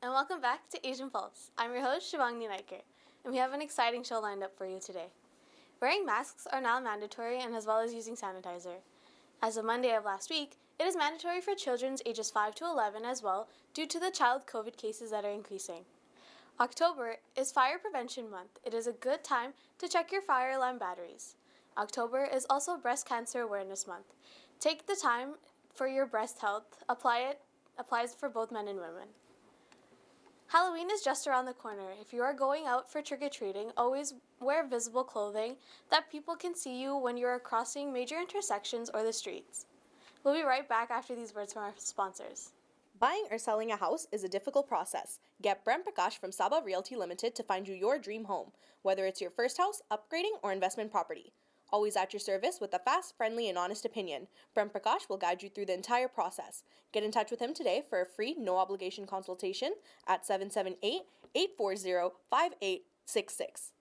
and welcome back to Asian Pulse. I'm your host, Shivangni Naiker, and we have an exciting show lined up for you today. Wearing masks are now mandatory and as well as using sanitizer. As of Monday of last week, it is mandatory for children ages 5 to 11 as well due to the child COVID cases that are increasing. October is Fire Prevention Month. It is a good time to check your fire alarm batteries. October is also Breast Cancer Awareness Month. Take the time for your breast health. Applies for both men and women. Halloween is just around the corner. If you are going out for trick-or-treating, always wear visible clothing that people can see you when you are crossing major intersections or the streets. We'll be right back after these words from our sponsors. Buying or selling a house is a difficult process. Get Prem Prakash from Saba Realty Limited to find you your dream home, whether it's your first house, upgrading, or investment property. Always at your service with a fast, friendly, and honest opinion. Prem Prakash will guide you through the entire process. Get in touch with him today for a free, no-obligation consultation at 778-840-5866.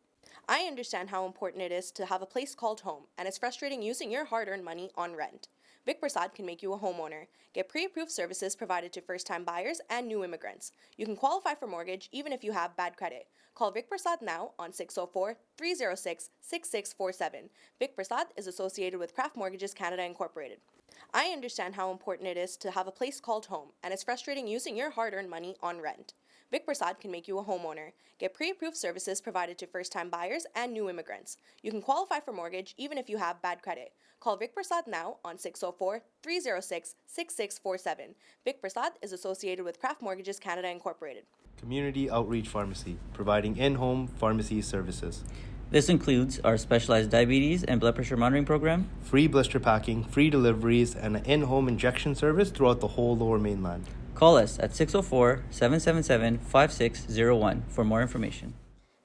I understand how important it is to have a place called home, and it's frustrating using your hard-earned money on rent. Vic Prasad can make you a homeowner. Get pre-approved services provided to first-time buyers and new immigrants. You can qualify for mortgage even if you have bad credit. Call Vic Prasad now on 604-306-6647. Vic Prasad is associated with Craft Mortgages Canada Incorporated. I understand how important it is to have a place called home, and it's frustrating using your hard-earned money on rent. Vic Prasad can make you a homeowner. Get pre-approved services provided to first-time buyers and new immigrants. You can qualify for mortgage even if you have bad credit. Call Vic Prasad now on 604-306-6647. Vic Prasad is associated with Craft Mortgages Canada Incorporated. Community Outreach Pharmacy, providing in-home pharmacy services. This includes our specialized diabetes and blood pressure monitoring program, Free blister packing, free deliveries, and an in-home injection service throughout the whole Lower Mainland. Call us at 604-777-5601 for more information.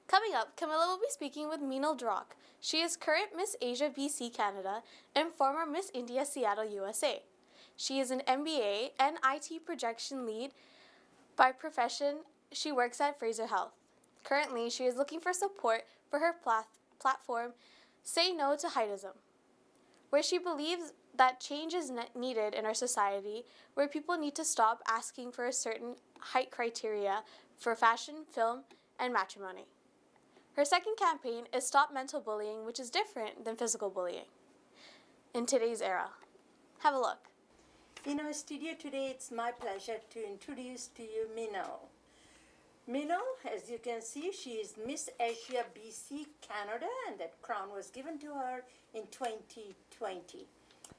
Coming up, Camilla will be speaking with Mino. She is current Miss Asia BC Canada and former Miss India Seattle USA. She is an MBA and IT projection lead by profession. She works at Fraser Health. Currently, she is looking for support for her platform, Say No to Heightism, where she believes that change is needed in our society, where people need to stop asking for a certain height criteria for fashion, film, and matrimony. Her second campaign is Stop Mental Bullying, which is different than physical bullying in today's era. Have a look. In our studio today, it's my pleasure to introduce to you Mino. Mino, as you can see, she is Miss Asia BC Canada, and that crown was given to her in 2020.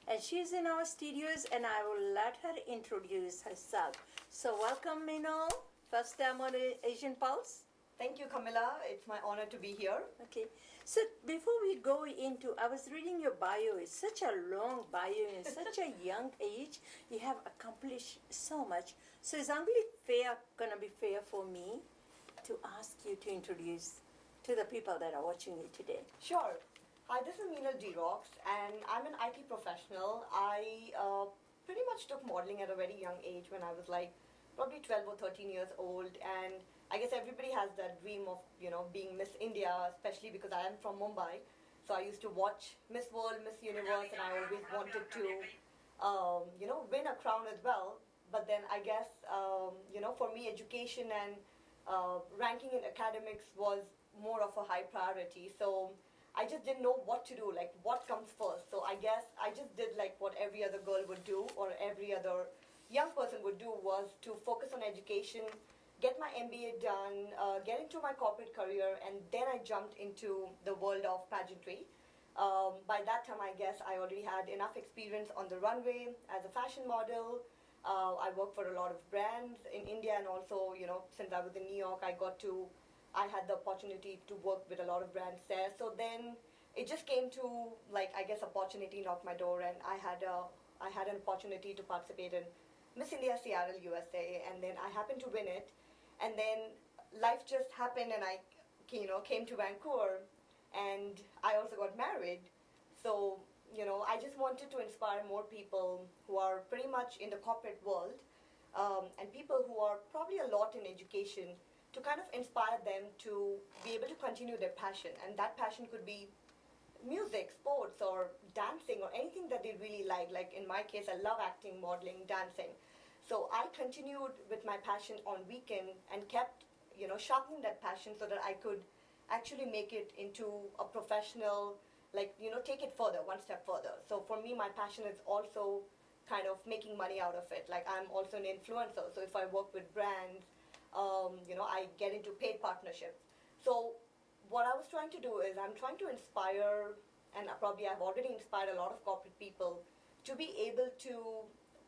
And she's in our studios, and I will let her introduce herself. So welcome, Mino. First time on Asian Pulse. Thank you, Camilla. It's my honor to be here. Okay. So before we go into, I was reading your bio. It's such a long bio in such a young age. You have accomplished so much. So it's only gonna be fair for me to ask you to introduce to the people that are watching you today. Sure. Hi, this is Mino, and I'm an IT professional. I pretty much took modeling at a very young age when I was like probably 12 or 13 years old, and I guess everybody has that dream of, being Miss India, especially because I am from Mumbai. So I used to watch Miss World, Miss Universe, and I always wanted to, win a crown as well. But then I guess, for me, education and ranking in academics was more of a high priority. So I just didn't know what to do, like what comes first. So I guess I just did like what every other girl would do or every other young person would do, was to focus on education, get my MBA done, get into my corporate career, and then I jumped into the world of pageantry. By that time, I guess I already had enough experience on the runway as a fashion model. I worked for a lot of brands in India, and also, since I was in New York, I had the opportunity to work with a lot of brands there. So then it just came to, opportunity knocked my door, and I had an opportunity to participate in Miss India Seattle USA, and then I happened to win it. And then life just happened, and I, came to Vancouver, and I also got married. So, I just wanted to inspire more people who are pretty much in the corporate world, and people who are probably a lot in education, to kind of inspire them to be able to continue their passion. And that passion could be music, sports, or dancing, or anything that they really like. Like in my case, I love acting, modeling, dancing. So I continued with my passion on weekend and kept, sharpening that passion so that I could actually make it into a professional, like, take it further, one step further. So for me, my passion is also kind of making money out of it. Like I'm also an influencer. So if I work with brands, I get into paid partnerships. So what I was trying to do is I'm trying to inspire, and probably I've already inspired a lot of corporate people to be able to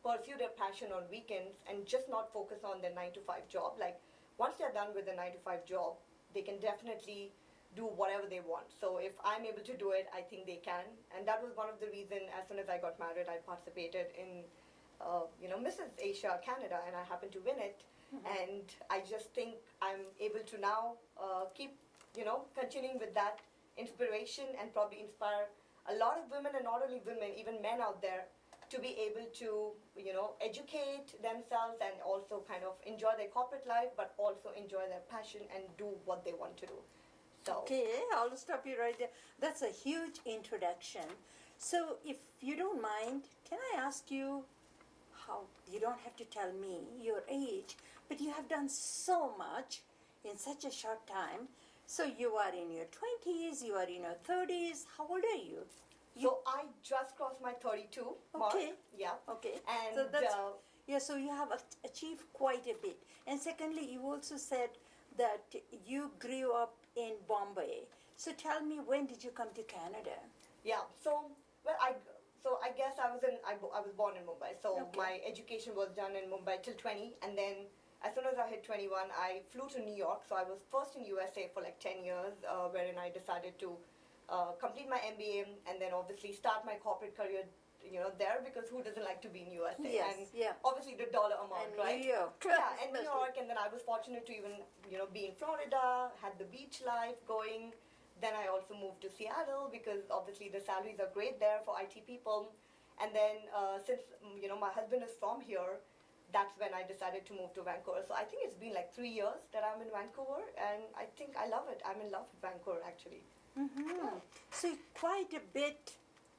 pursue their passion on weekends and just not focus on their 9 to 5 job. Like once they're done with the 9 to 5 job, they can definitely do whatever they want. So if I'm able to do it, I think they can. And that was one of the reasons. As soon as I got married, I participated in, Mrs. Asia Canada, and I happened to win it. And I just think I'm able to now keep, continuing with that inspiration and probably inspire a lot of women, and not only women, even men out there, to be able to, educate themselves and also kind of enjoy their corporate life, but also enjoy their passion and do what they want to do. So, Okay, I'll stop you right there. That's a huge introduction. So, if you don't mind, can I ask you how, you don't have to tell me your age, but you have done so much in such a short time. So, you are in your 20s, you are in your 30s. How old are you? so I just crossed my 32 mark. Okay. Yeah. Okay. And so that's, yeah, so you have achieved quite a bit. And secondly, you also said that you grew up in Bombay. So tell me, when did you come to Canada? yeah. So I guess I was born in Mumbai. So Okay. my education was done in Mumbai till 20, and then as soon as I hit 21, I flew to New York. So I was first in USA for like 10 years, wherein I decided to complete my MBA and then obviously start my corporate career, there, because who doesn't like to be in USA? Yes, And yeah. obviously the dollar amount, And right? New York. Yeah, and New especially. York, and then I was fortunate to even, be in Florida, had the beach life going. Then I also moved to Seattle because obviously the salaries are great there for IT people. And then since, my husband is from here, that's when I decided to move to Vancouver. So I think it's been like 3 years that I'm in Vancouver, and I think I love it. I'm in love with Vancouver, actually. Mm-hmm. So quite a bit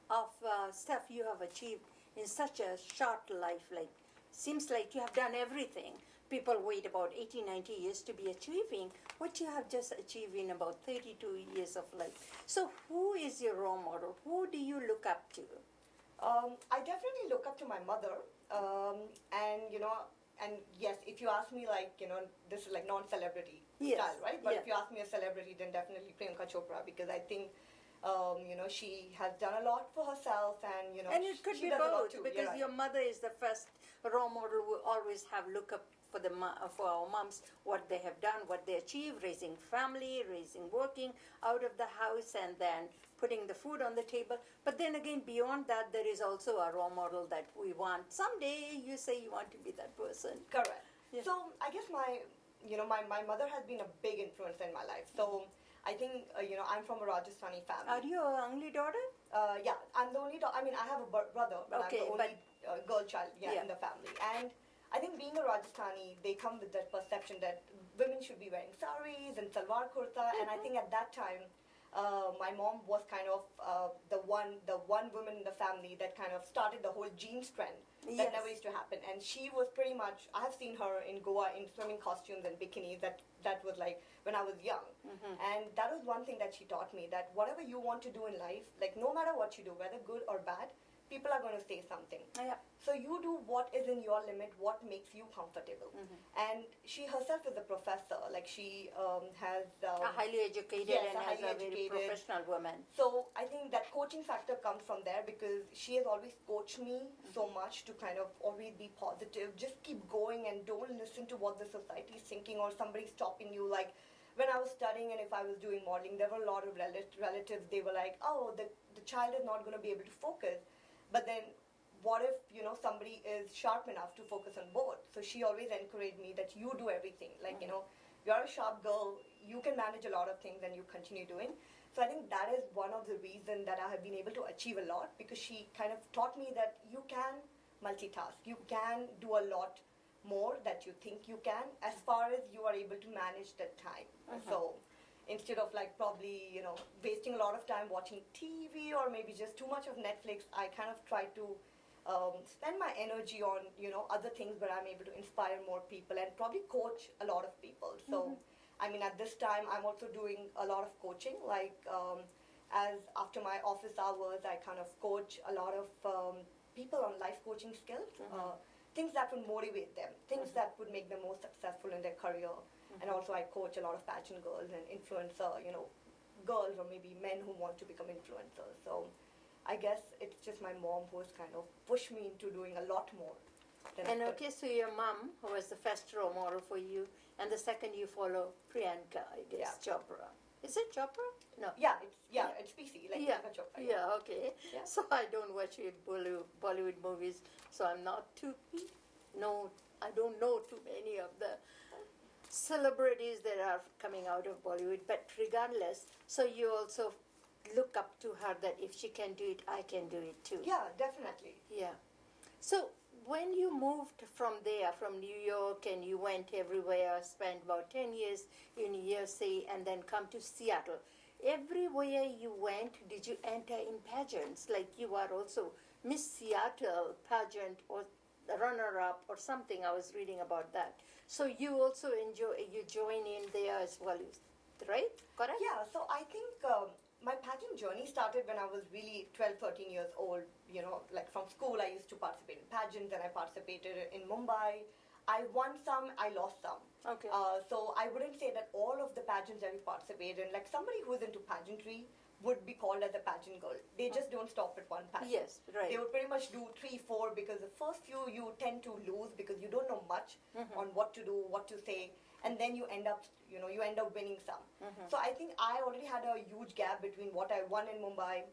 of stuff you have achieved in such a short life. Like, seems like you have done everything. People wait about 80, 90 years to be achieving what you have just achieved in about 32 years of life. So who is your role model? Who do you look up to? I definitely look up to my mother, and and yes, if you ask me, like, this is like non-celebrity Yes, style, right? But yeah. if you ask me a celebrity, then definitely Priyanka Chopra, because I think, she has done a lot for herself, and And it could she be does a lot both, too. because You're right. your mother is the first role model. We always have look up for for our moms, what they have done, what they achieved, raising family, working out of the house, and then putting the food on the table. But then again, beyond that, there is also a role model that we want. Someday you say you want to be that person. Correct. Yeah. So I guess my mother has been a big influence in my life. So I think, I'm from a Rajasthani family. Are you an only daughter? Yeah, I'm the only I mean, I have a brother, but Okay, I'm the only girl child Yeah. in the family. And I think being a Rajasthani, they come with that perception that women should be wearing saris and salwar kurta. And I think at that time, my mom was kind of the one woman in the family that kind of started the whole jeans trend that Yes. never used to happen. And she was pretty much, I have seen her in Goa in swimming costumes and bikinis. That was like when I was young. And that was one thing that she taught me, that whatever you want to do in life, like no matter what you do, whether good or bad, people are going to say something. Yeah. So you do what is in your limit, what makes you comfortable. And she herself is a professor. Like she has A highly educated Yes, and a has highly a very educated. professional woman. So I think that coaching factor comes from there, because she has always coached me so much to kind of always be positive, just keep going and don't listen to what the society is thinking or somebody stopping you. Like when I was studying and if I was doing modeling, there were a lot of relatives, they were like, oh, the child is not going to be able to focus. But then what if, somebody is sharp enough to focus on both? So she always encouraged me that you do everything. Like, you're a sharp girl, you can manage a lot of things and you continue doing. So I think that is one of the reasons that I have been able to achieve a lot, because she kind of taught me that you can multitask. You can do a lot more that you think you can, as far as you are able to manage that time. So instead of like probably, wasting a lot of time watching TV or maybe just too much of Netflix, I kind of try to spend my energy on, other things where I'm able to inspire more people and probably coach a lot of people. So, I mean, at this time, I'm also doing a lot of coaching. Like, as after my office hours, I kind of coach a lot of people on life coaching skills, things that would motivate them, things that would make them more successful in their career. And also, I coach a lot of pageant girls and influencer, girls or maybe men who want to become influencers. So I guess it's just my mom who has kind of pushed me into doing a lot more. And okay, so your mom was the first role model for you, and the second you follow Priyanka, I guess, Chopra. Is it Chopra? No. It's PC, like Yeah, Priyanka Chopra. yeah, okay. Yeah. So I don't watch Bollywood movies, so I'm not I don't know too many of the celebrities that are coming out of Bollywood. But regardless, so you also look up to her that if she can do it, I can do it too. Yeah, definitely. Yeah. So when you moved from there, from New York, and you went everywhere, spent about 10 years in USA, and then come to Seattle, everywhere you went, did you enter in pageants? Like you are also Miss Seattle pageant or runner-up or something. I was reading about that. So you also you join in there as well, right? Correct? Yeah, so I think my pageant journey started when I was really 12, 13 years old. Like from school, I used to participate in pageants, and I participated in Mumbai. I won some, I lost some. Okay. So I wouldn't say that all of the pageants that we participate in, like somebody who's into pageantry would be called as a pageant girl. They just don't stop at one pageant. Yes, right. They would pretty much do 3, 4, because the first few you tend to lose because you don't know much on what to do, what to say, and then you end up winning some. So I think I already had a huge gap between what I won in Mumbai.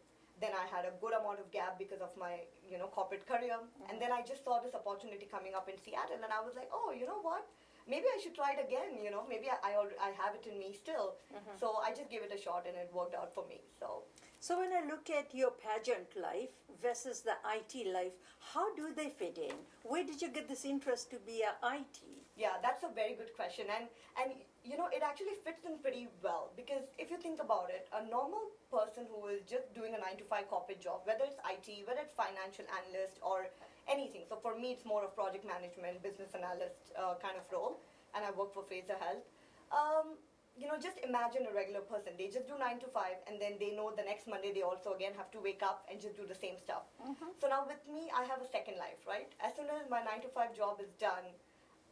Then I had a good amount of gap because of my corporate career, and then I just saw this opportunity coming up in Seattle, and I was like, oh, you know what? Maybe I should try it again. Maybe I have it in me still. So I just gave it a shot, and it worked out for me. So when I look at your pageant life versus the IT life, how do they fit in? Where did you get this interest to be a IT? Yeah, that's a very good question, and it actually fits in pretty well, because if you think about it, a normal person who is just doing a 9 to 5 corporate job, whether it's IT, whether it's financial analyst or anything. So for me, it's more of project management, business analyst kind of role, and I work for Fraser Health. Just imagine a regular person. They just do 9 to 5, and then they know the next Monday they also again have to wake up and just do the same stuff. So now with me, I have a second life, right? As soon as my 9 to 5 job is done,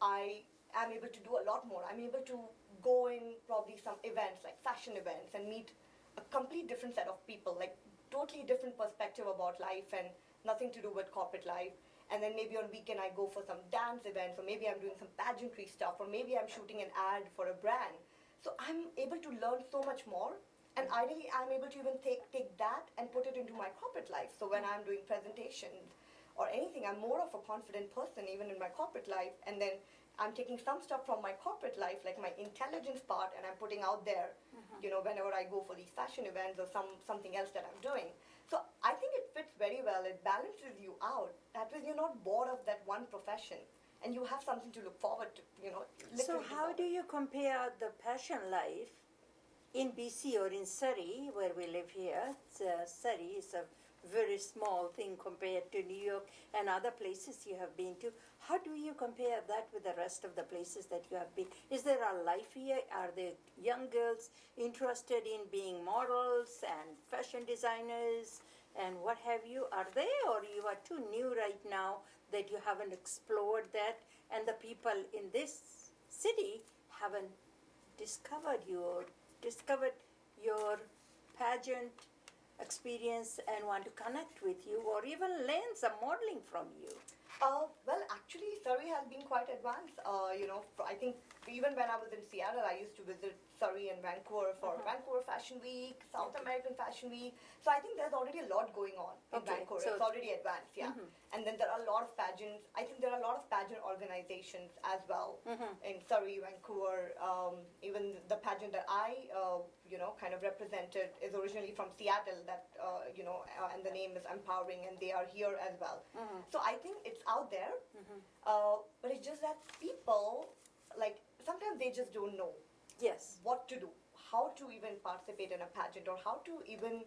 I am able to do a lot more. I'm able to go in probably some events, like fashion events, and meet a complete different set of people, like totally different perspective about life and nothing to do with corporate life. And then maybe on weekend I go for some dance events, or maybe I'm doing some pageantry stuff, or maybe I'm shooting an ad for a brand. So I'm able to learn so much more, and ideally I'm able to even take that and put it into my corporate life. So when I'm doing presentations or anything, I'm more of a confident person even in my corporate life, and then I'm taking some stuff from my corporate life, like my intelligence part, and I'm putting out there, whenever I go for these fashion events or something else that I'm doing. So I think it fits very well. It balances you out. That way you're not bored of that one profession, and you have something to look forward to, So how do you compare the passion life in BC or in Surrey, where we live here? Surrey is a very small thing compared to New York and other places you have been to. How do you compare that with the rest of the places that you have been? Is there a life here? Are there young girls interested in being models and fashion designers and what have you? Are they, or you are too new right now that you haven't explored that, and the people in this city haven't discovered your pageant experience and want to connect with you or even learn some modeling from you? Well, actually, Surrey has been quite advanced. I think even when I was in Seattle, I used to visit Surrey and Vancouver for Vancouver Fashion Week, South American Fashion Week. So I think there's already a lot going on in Vancouver. So it's already advanced, yeah. And then there are a lot of pageants. I think there are a lot of pageant organizations as well in Surrey, Vancouver. Even the pageant that I, kind of represented is originally from Seattle. And the name is Empowering, and they are here as well. So I think it's out there, but it's just that people, like, sometimes they just don't know what to do, how to even participate in a pageant, or how to even,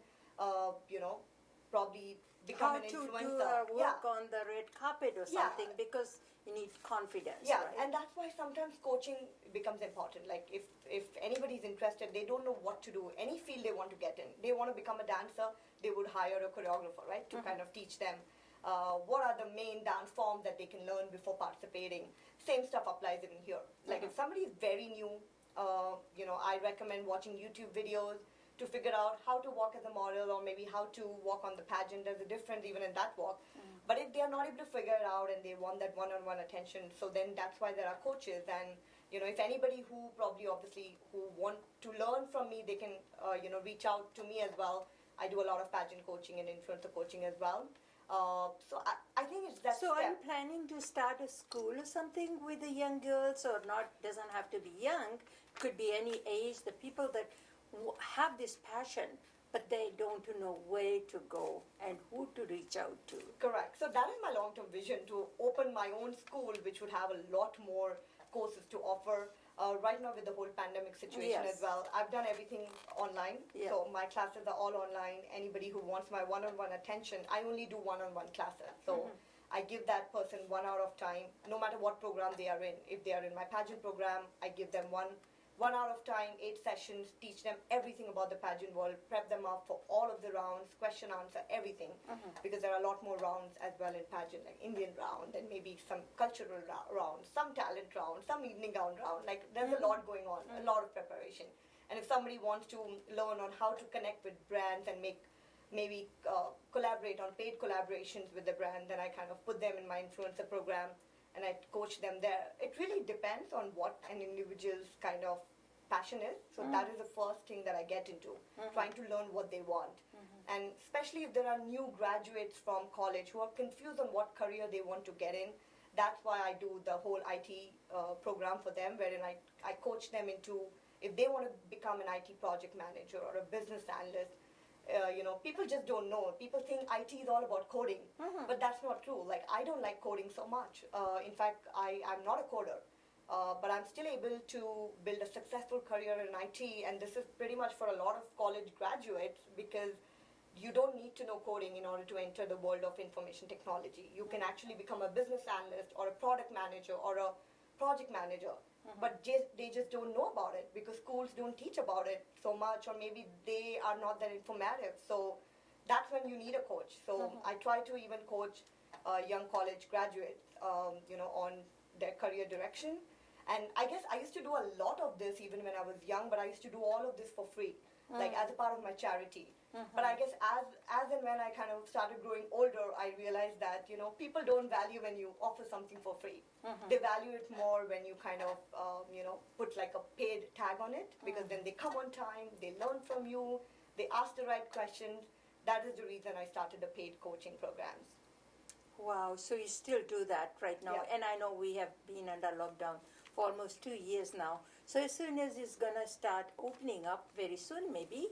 probably become How an to influencer. do work on the red carpet or Yeah. something, because you need confidence, Yeah, right? and that's why sometimes coaching becomes important. Like if anybody's interested, they don't know what to do, any field they want to get in. They want to become a dancer, they would hire a choreographer, right, to kind of teach them what are the main dance forms that they can learn before participating. Same stuff applies even here. Like if somebody is very new, I recommend watching YouTube videos to figure out how to walk as a model or maybe how to walk on the pageant. There's a difference even in that walk. But if they are not able to figure it out and they want that one-on-one attention, so then that's why there are coaches. And if anybody who probably obviously who want to learn from me, they can reach out to me as well. I do a lot of pageant coaching and influencer coaching as well. So I think it's that So are you step. planning to start a school or something with the young girls, or not? Doesn't have to be young, could be any age. The people that have this passion, but they don't know where to go and who to reach out to. Correct. So that is my long-term vision, to open my own school, which would have a lot more courses to offer. Right now with the whole pandemic situation Yes. as well, I've done everything online. Yeah. So my classes are all online. Anybody who wants my one-on-one attention, I only do one-on-one classes. So I give that person 1 hour of time, no matter what program they are in. If they are in my pageant program, I give them one hour of time, 8 sessions, teach them everything about the pageant world, prep them up for all of the rounds, question, answer, everything. Because there are a lot more rounds as well in pageant, like Indian round, and maybe some cultural rounds, some talent round, some evening gown round. Like there's a lot going on, a lot of preparation. And if somebody wants to learn on how to connect with brands and maybe collaborate on paid collaborations with the brand, then I kind of put them in my influencer program and I coach them there. It really depends on what an individual's kind of passion is. So that is the first thing that I get into, trying to learn what they want. And especially if there are new graduates from college who are confused on what career they want to get in, that's why I do the whole IT program for them, wherein I coach them into, if they want to become an IT project manager or a business analyst. People just don't know. People think IT is all about coding, but that's not true. Like, I don't like coding so much. In fact, I'm not a coder, but I'm still able to build a successful career in IT, and this is pretty much for a lot of college graduates, because you don't need to know coding in order to enter the world of information technology. You can actually become a business analyst or a product manager or a project manager. But they just don't know about it because schools don't teach about it so much, or maybe they are not that informative. So that's when you need a coach. So I try to even coach young college graduates, on their career direction. And I guess I used to do a lot of this even when I was young, but I used to do all of this for free, like as a part of my charity. But I guess as and when I kind of started growing older, I realized that, people don't value when you offer something for free. They value it more when you kind of, put like a paid tag on it, because then they come on time, they learn from you, they ask the right questions. That is the reason I started the paid coaching programs. Wow, so you still do that right now. Yeah. And I know we have been under lockdown for almost 2 years now. So as soon as it's going to start opening up very soon, maybe,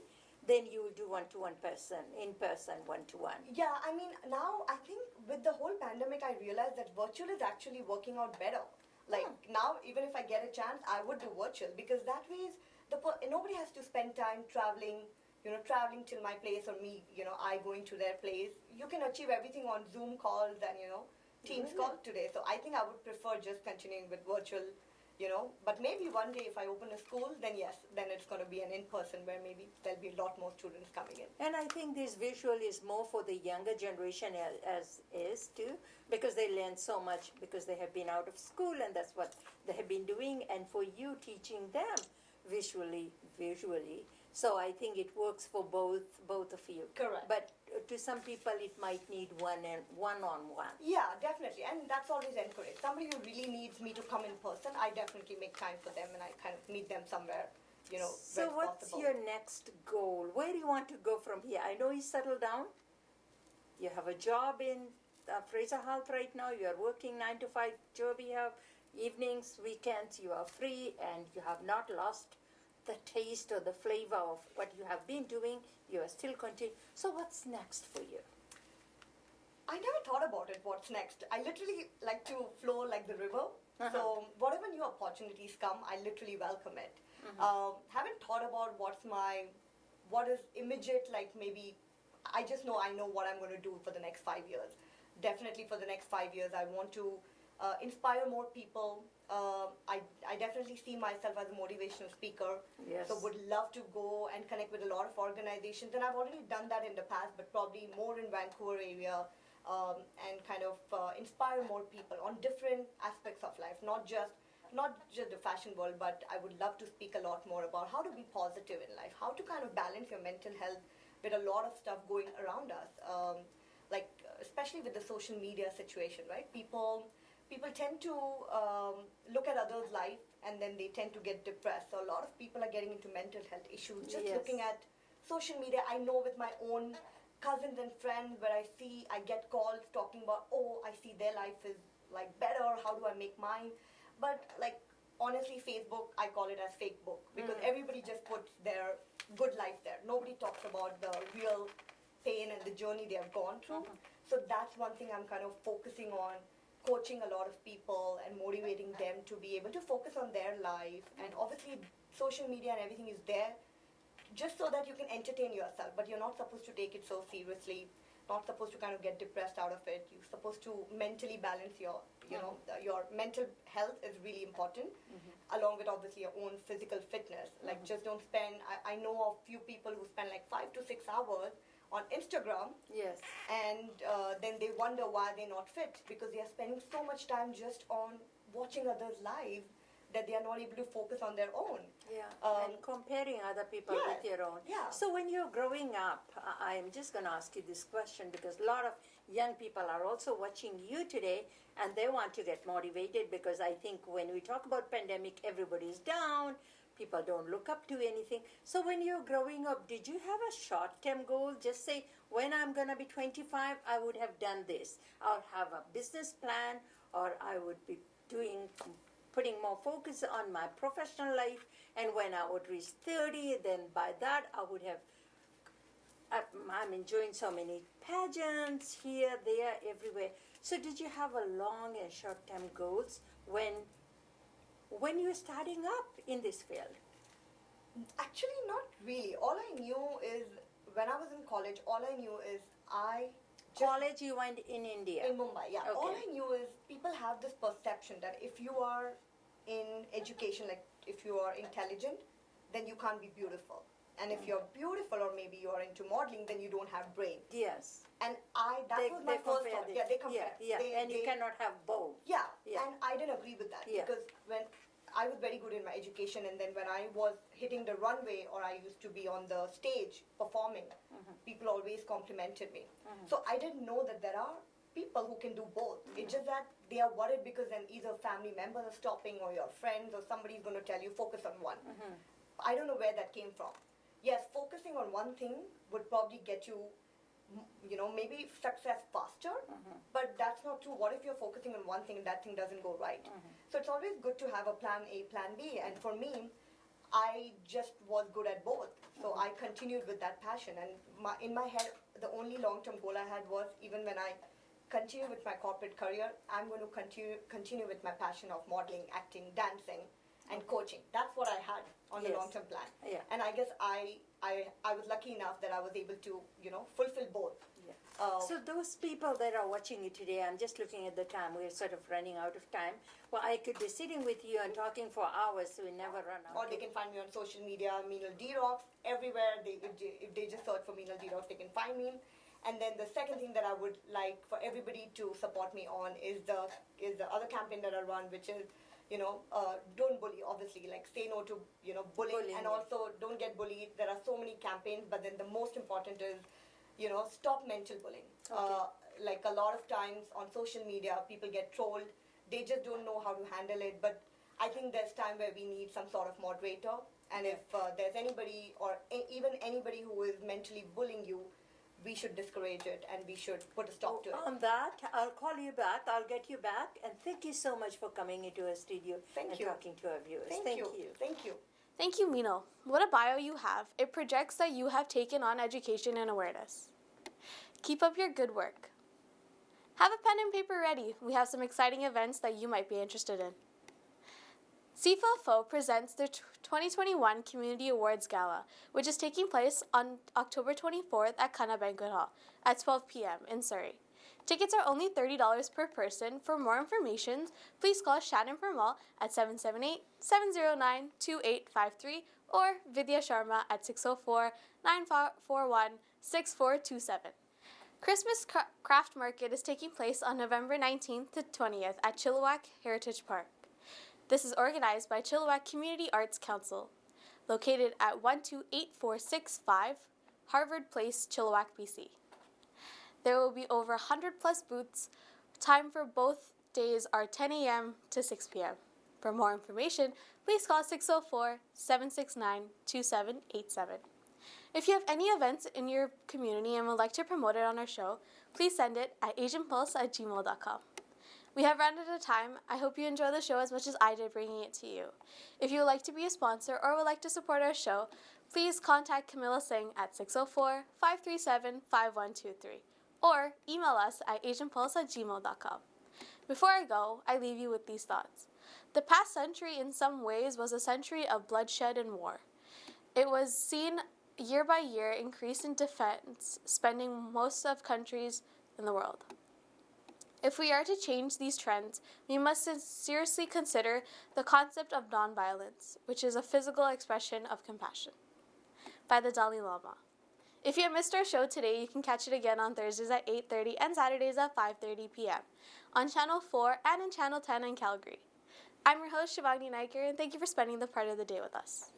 then you will do one-to-one person, in-person, one-to-one. Yeah, I mean, now I think with the whole pandemic, I realized that virtual is actually working out better. Like now, even if I get a chance, I would do virtual, because that way nobody has to spend time traveling till my place, or me, I going to their place. You can achieve everything on Zoom calls and, Teams calls today. So I think I would prefer just continuing with virtual, but maybe one day if I open a school, then yes, then it's going to be an in-person where maybe there'll be a lot more students coming in. And I think this visual is more for the younger generation as is too, because they learn so much because they have been out of school and that's what they have been doing, and for you teaching them visually. So I think it works for both of you. Correct. But to some people it might need one-on-one. Yeah, definitely. And that's always encouraged. Somebody who really needs me to come in person, I definitely make time for them and I kind of meet them somewhere, So where what's possible. your next goal? Where do you want to go from here? I know you settled down. You have a job in Fraser Health right now. You are working 9 to 5 job. You have evenings, weekends. You are free, and you have not lost the taste or the flavor of what you have been doing. You are still continuing. So what's next for you? I never thought about it, what's next. I literally like to flow like the river. So whatever new opportunities come, I literally welcome it. Haven't thought about what is immediate, like maybe I just know I know what I'm going to do for the next 5 years. Definitely for the next 5 years, I want to inspire more people. I definitely see myself as a motivational speaker. Yes. So would love to go and connect with a lot of organizations. And I've already done that in the past, but probably more in Vancouver area, and kind of inspire more people on different aspects of life, not just the fashion world, but I would love to speak a lot more about how to be positive in life, how to kind of balance your mental health with a lot of stuff going around us, like especially with the social media situation, right? People tend to look at others' life and then they tend to get depressed. So a lot of people are getting into mental health issues just Yes. looking at social media. I know with my own cousins and friends where I get calls talking about, oh, I see their life is like better. How do I make mine? But like honestly, Facebook, I call it as fake book because everybody just puts their good life there. Nobody talks about the real pain and the journey they have gone through. So that's one thing I'm kind of focusing on, coaching a lot of people and motivating them to be able to focus on their life. And obviously, social media and everything is there just so that you can entertain yourself, but you're not supposed to take it so seriously, not supposed to kind of get depressed out of it. You're supposed to mentally balance your mental health is really important, along with obviously your own physical fitness. Like just don't spend, I know of few people who spend like 5 to 6 hours on Instagram, Yes. and then they wonder why they're not fit because they are spending so much time just on watching others' lives that they are not able to focus on their own. Yeah, Um, and comparing other people yeah, with your own. yeah. So when you're growing up, I'm just going to ask you this question because a lot of young people are also watching you today and they want to get motivated because I think when we talk about pandemic, everybody's down, people don't look up to anything. So when you're growing up, did you have a short-term goal? Just say, when I'm going to be 25, I would have done this. I'll have a business plan, or I would be putting more focus on my professional life, and when I would reach 30, then by that I would have, I'm enjoying so many pageants here, there, everywhere. So did you have a long and short-term goals when you're starting up in this field? Actually, not really. All I knew is when I was in college, all I knew is College you went in India. in Mumbai. Yeah. All Okay. I knew is people have this perception that if you are in education, like if you are intelligent, then you can't be beautiful. And if you're beautiful, or maybe you're into modeling, then you don't have brain. Yes. And that was my first compare thought. this. Yeah, they compare. Yeah, and you cannot have both. Yeah, Yeah. and I didn't agree with that Yeah. because when I was very good in my education, and then when I was hitting the runway or I used to be on the stage performing, people always complimented me. So I didn't know that there are people who can do both. It's just that they are worried because then either family members are stopping or your friends or somebody's going to tell you focus on one. I don't know where that came from. Yes, focusing on one thing would probably get you, maybe success faster, but that's not true. What if you're focusing on one thing and that thing doesn't go right? So it's always good to have a plan A, plan B, and for me, I just was good at both. So I continued with that passion, and in my head, the only long-term goal I had was even when I continue with my corporate career, I'm going to continue with my passion of modeling, acting, dancing, and coaching. That's what I had on the Yes. long-term plan. Yeah. And I guess I was lucky enough that I was able to, fulfill both. Yeah. Uh, So those people that are watching you today, I'm just looking at the time. We're sort of running out of time. Well, I could be sitting with you and talking for hours, so we never run out. Or they can find me on social media, Mino D-Rocks, everywhere. If they just search for Mino D-Rocks, they can find me. And then the second thing that I would like for everybody to support me on is the other campaign that I run, which is, don't bully, obviously, like say no to, bullying, and yeah. also don't get bullied. There are so many campaigns, but then the most important is, stop mental bullying. Okay. Like a lot of times on social media, people get trolled. They just don't know how to handle it. But I think there's time where we need some sort of moderator. And if there's anybody or even anybody who is mentally bullying you, we should discourage it and we should put a stop to it. On that, I'll call you back. I'll get you back. And thank you so much for coming into our studio Thank and you. talking to our viewers. Thank you. Thank you. Thank you, Mino. What a bio you have. It projects that you have taken on education and awareness. Keep up your good work. Have a pen and paper ready. We have some exciting events that you might be interested in. CFOFO presents their 2021 Community Awards Gala, which is taking place on October 24th at Kana Banquet Hall at 12 p.m. in Surrey. Tickets are only $30 per person. For more information, please call Shannon Permal at 778-709-2853 or Vidya Sharma at 604-941-6427. Christmas Craft Market is taking place on November 19th to 20th at Chilliwack Heritage Park. This is organized by Chilliwack Community Arts Council, located at 12846 Harvard Place, Chilliwack, BC. There will be over 100 plus booths. Time for both days are 10 a.m. to 6 p.m. For more information, please call 604-769-2787. If you have any events in your community and would like to promote it on our show, please send it at asianpulse@gmail.com. We have run out of time. I hope you enjoy the show as much as I did bringing it to you. If you would like to be a sponsor or would like to support our show, please contact Camilla Singh at 604-537-5123 or email us at asianpulse@gmail.com. Before I go, I leave you with these thoughts. The past century in some ways was a century of bloodshed and war. It was seen year by year increase in defense spending most of countries in the world. If we are to change these trends, we must seriously consider the concept of nonviolence, which is a physical expression of compassion. By the Dalai Lama. If you have missed our show today, you can catch it again on Thursdays at 8:30 and Saturdays at 5:30 p.m. on Channel 4 and in Channel 10 in Calgary. I'm your host, Shivagni Naiker, and thank you for spending the part of the day with us.